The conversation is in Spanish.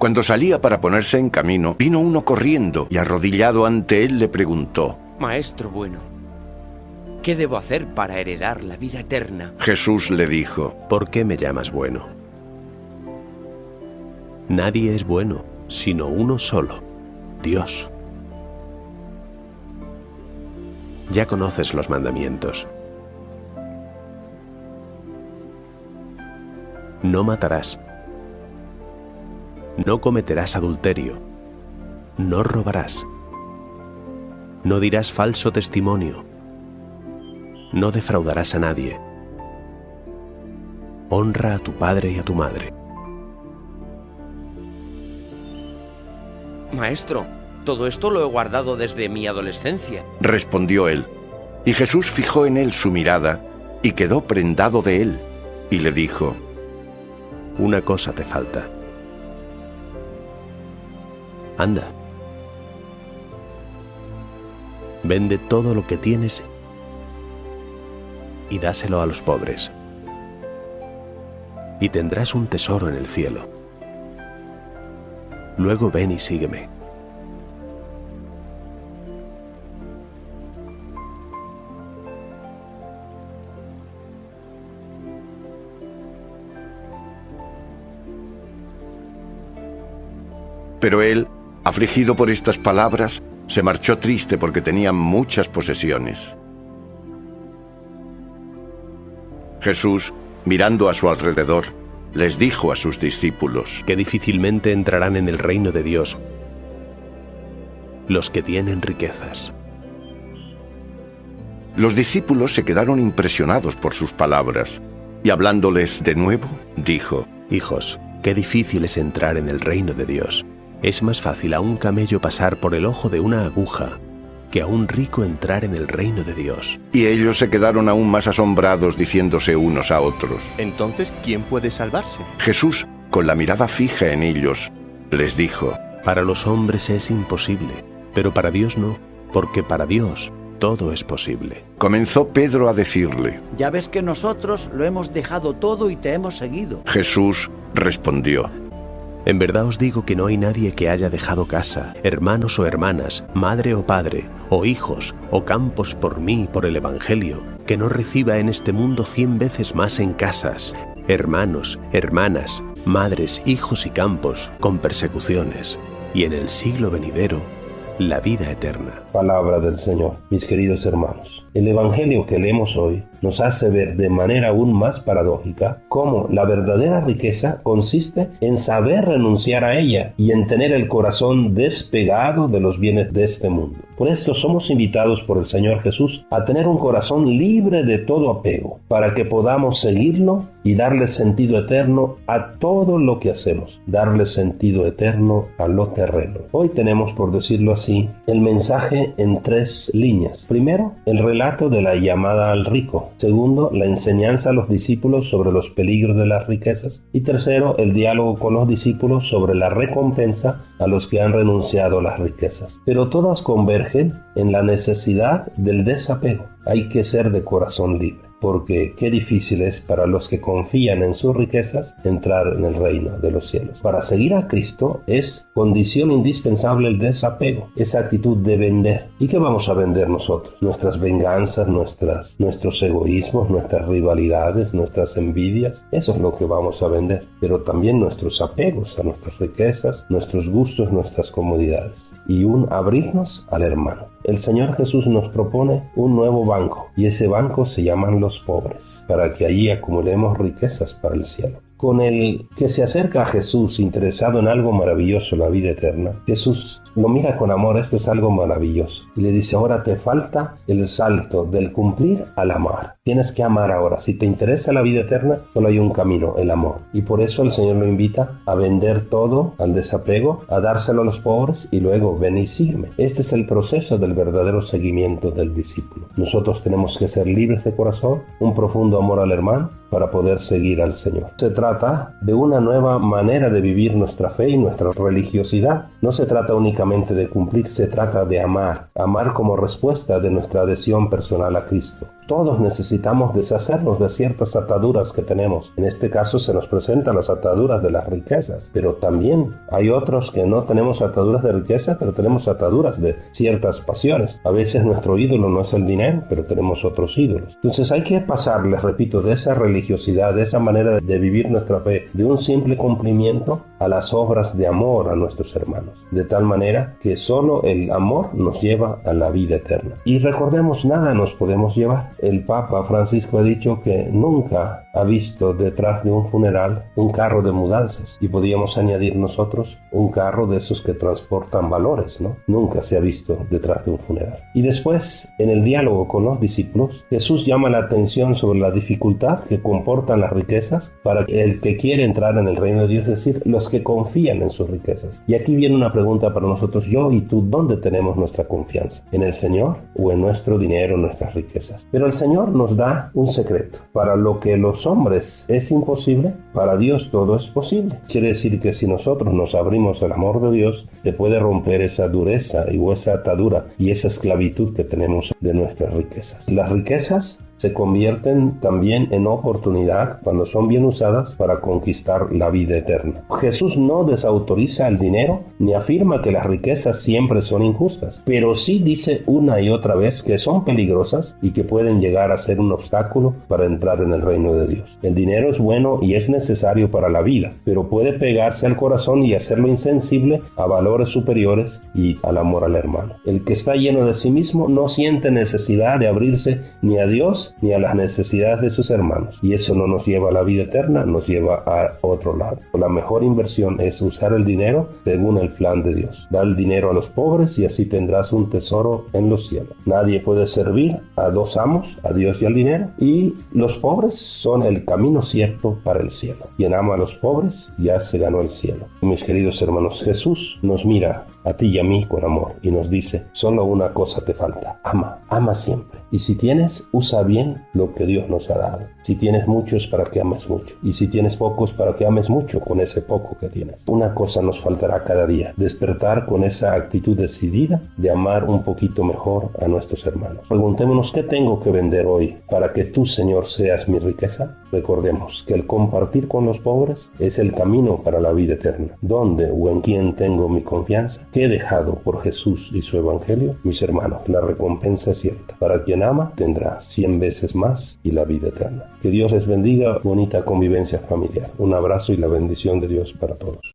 Cuando salía para ponerse en camino, vino uno corriendo y arrodillado ante él le preguntó: Maestro bueno, ¿qué debo hacer para heredar la vida eterna? Jesús le dijo: ¿Por qué me llamas bueno? Nadie es bueno, sino uno solo, Dios. Ya conoces los mandamientos. No matarás. No cometerás adulterio. No robarás. No dirás falso testimonio. No defraudarás a nadie. Honra a tu padre y a tu madre. Maestro, todo esto lo he guardado desde mi adolescencia. Respondió él. Y Jesús fijó en él su mirada y quedó prendado de él. Y le dijo: Una cosa te falta. Anda. Vende todo lo que tienes y dáselo a los pobres. Y tendrás un tesoro en el cielo. Luego ven y sígueme. Pero él, afligido por estas palabras, se marchó triste porque tenía muchas posesiones. Jesús, mirando a su alrededor, les dijo a sus discípulos: Que difícilmente entrarán en el reino de Dios los que tienen riquezas. Los discípulos se quedaron impresionados por sus palabras, y hablándoles de nuevo, dijo: Hijos, qué difícil es entrar en el reino de Dios. Es más fácil a un camello pasar por el ojo de una aguja que a un rico entrar en el reino de Dios. Y ellos se quedaron aún más asombrados, diciéndose unos a otros: Entonces, ¿quién puede salvarse? Jesús, con la mirada fija en ellos, les dijo: Para los hombres es imposible, pero para Dios no, porque para Dios todo es posible. Comenzó Pedro a decirle: Ya ves que nosotros lo hemos dejado todo y te hemos seguido. Jesús respondió: En verdad os digo que no hay nadie que haya dejado casa, hermanos o hermanas, madre o padre, o hijos, o campos por mí y por el Evangelio, que no reciba en este mundo 100 veces más en casas, hermanos, hermanas, madres, hijos y campos, con persecuciones, y en el siglo venidero, la vida eterna. Palabra del Señor. Mis queridos hermanos, el Evangelio que leemos hoy nos hace ver de manera aún más paradójica cómo la verdadera riqueza consiste en saber renunciar a ella y en tener el corazón despegado de los bienes de este mundo. Por esto somos invitados por el Señor Jesús a tener un corazón libre de todo apego, para que podamos seguirlo y darle sentido eterno a todo lo que hacemos, darle sentido eterno a lo terreno. Hoy tenemos, por decirlo así, el mensaje en 3 líneas. Primero, el relato de la llamada al rico. Segundo, la enseñanza a los discípulos sobre los peligros de las riquezas. Y tercero, el diálogo con los discípulos sobre la recompensa a los que han renunciado a las riquezas. Pero todas convergen en la necesidad del desapego. Hay que ser de corazón libre, porque qué difícil es para los que confían en sus riquezas entrar en el reino de los cielos. Para seguir a Cristo es condición indispensable el desapego, esa actitud de vender. ¿Y qué vamos a vender nosotros? Nuestras venganzas, nuestros egoísmos, nuestras rivalidades, nuestras envidias. Eso es lo que vamos a vender. Pero también nuestros apegos a nuestras riquezas, nuestros gustos, nuestras comodidades. Y un abrirnos al hermano. El Señor Jesús nos propone un nuevo banco, y ese banco se llaman los pobres, para que allí acumulemos riquezas para el cielo. Con el que se acerca a Jesús interesado en algo maravilloso, la vida eterna, Jesús lo mira con amor. Esto es algo maravilloso, y le dice: ahora te falta el salto del cumplir al amar. Tienes que amar ahora. Si te interesa la vida eterna, solo hay un camino, el amor. Y por eso el Señor lo invita a vender todo, al desapego, a dárselo a los pobres, y luego ven y sígueme. Este es el proceso del verdadero seguimiento del discípulo. Nosotros tenemos que ser libres de corazón, un profundo amor al hermano, para poder seguir al Señor. Se trata de una nueva manera de vivir nuestra fe y nuestra religiosidad. No se trata únicamente de cumplir, se trata de amar. Amar como respuesta de nuestra adhesión personal a Cristo. Todos necesitamos deshacernos de ciertas ataduras que tenemos. En este caso se nos presentan las ataduras de las riquezas, pero también hay otros que no tenemos ataduras de riqueza, pero tenemos ataduras de ciertas pasiones. A veces nuestro ídolo no es el dinero, pero tenemos otros ídolos. Entonces hay que pasar, les repito, de esa religiosidad, de esa manera de vivir nuestra fe, de un simple cumplimiento a las obras de amor a nuestros hermanos, de tal manera que solo el amor nos lleva a la vida eterna. Y recordemos, nada nos podemos llevar. El Papa Francisco ha dicho que nunca ha visto detrás de un funeral un carro de mudanzas, y podríamos añadir nosotros un carro de esos que transportan valores, ¿no? Nunca se ha visto detrás de un funeral. Y después, en el diálogo con los discípulos, Jesús llama la atención sobre la dificultad que comportan las riquezas para el que quiere entrar en el reino de Dios, es decir, los que confían en sus riquezas. Y aquí viene una pregunta para nosotros, yo y tú, ¿dónde tenemos nuestra confianza? ¿En el Señor o en nuestro dinero, en nuestras riquezas? Pero el Señor nos da un secreto. Para lo que los hombres es imposible, para Dios todo es posible. Quiere decir que si nosotros nos abrimos al amor de Dios, se puede romper esa dureza y esa atadura y esa esclavitud que tenemos de nuestras riquezas. Las riquezas se convierten también en oportunidad cuando son bien usadas para conquistar la vida eterna. Jesús no desautoriza el dinero ni afirma que las riquezas siempre son injustas, pero sí dice una y otra vez que son peligrosas y que pueden llegar a ser un obstáculo para entrar en el reino de Dios. El dinero es bueno y es necesario para la vida, pero puede pegarse al corazón y hacerlo insensible a valores superiores y al amor al hermano. El que está lleno de sí mismo no siente necesidad de abrirse ni a Dios ni a las necesidades de sus hermanos, y eso no nos lleva a la vida eterna, nos lleva a otro lado. La mejor inversión es usar el dinero según el plan de Dios. Da el dinero a los pobres y así tendrás un tesoro en los cielos. Nadie puede servir a dos amos, a Dios y al dinero, y los pobres son el camino cierto para el cielo. Quien ama a los pobres ya se ganó el cielo. Mis queridos hermanos, Jesús nos mira a ti y a mí con amor y nos dice, solo una cosa te falta, ama siempre. Y si tienes, usa bien lo que Dios nos ha dado. Si tienes mucho es para que ames mucho, y si tienes poco es para que ames mucho con ese poco que tienes. Una cosa nos faltará cada día, despertar con esa actitud decidida de amar un poquito mejor a nuestros hermanos. Preguntémonos, ¿qué tengo que vender hoy para que tú, Señor, seas mi riqueza? Recordemos que el compartir con los pobres es el camino para la vida eterna. ¿Dónde o en quién tengo mi confianza? ¿Qué he dejado por Jesús y su Evangelio? Mis hermanos, la recompensa es cierta. Para quien ama, tendrá 100 veces más y la vida eterna. Que Dios les bendiga, bonita convivencia familiar. Un abrazo y la bendición de Dios para todos.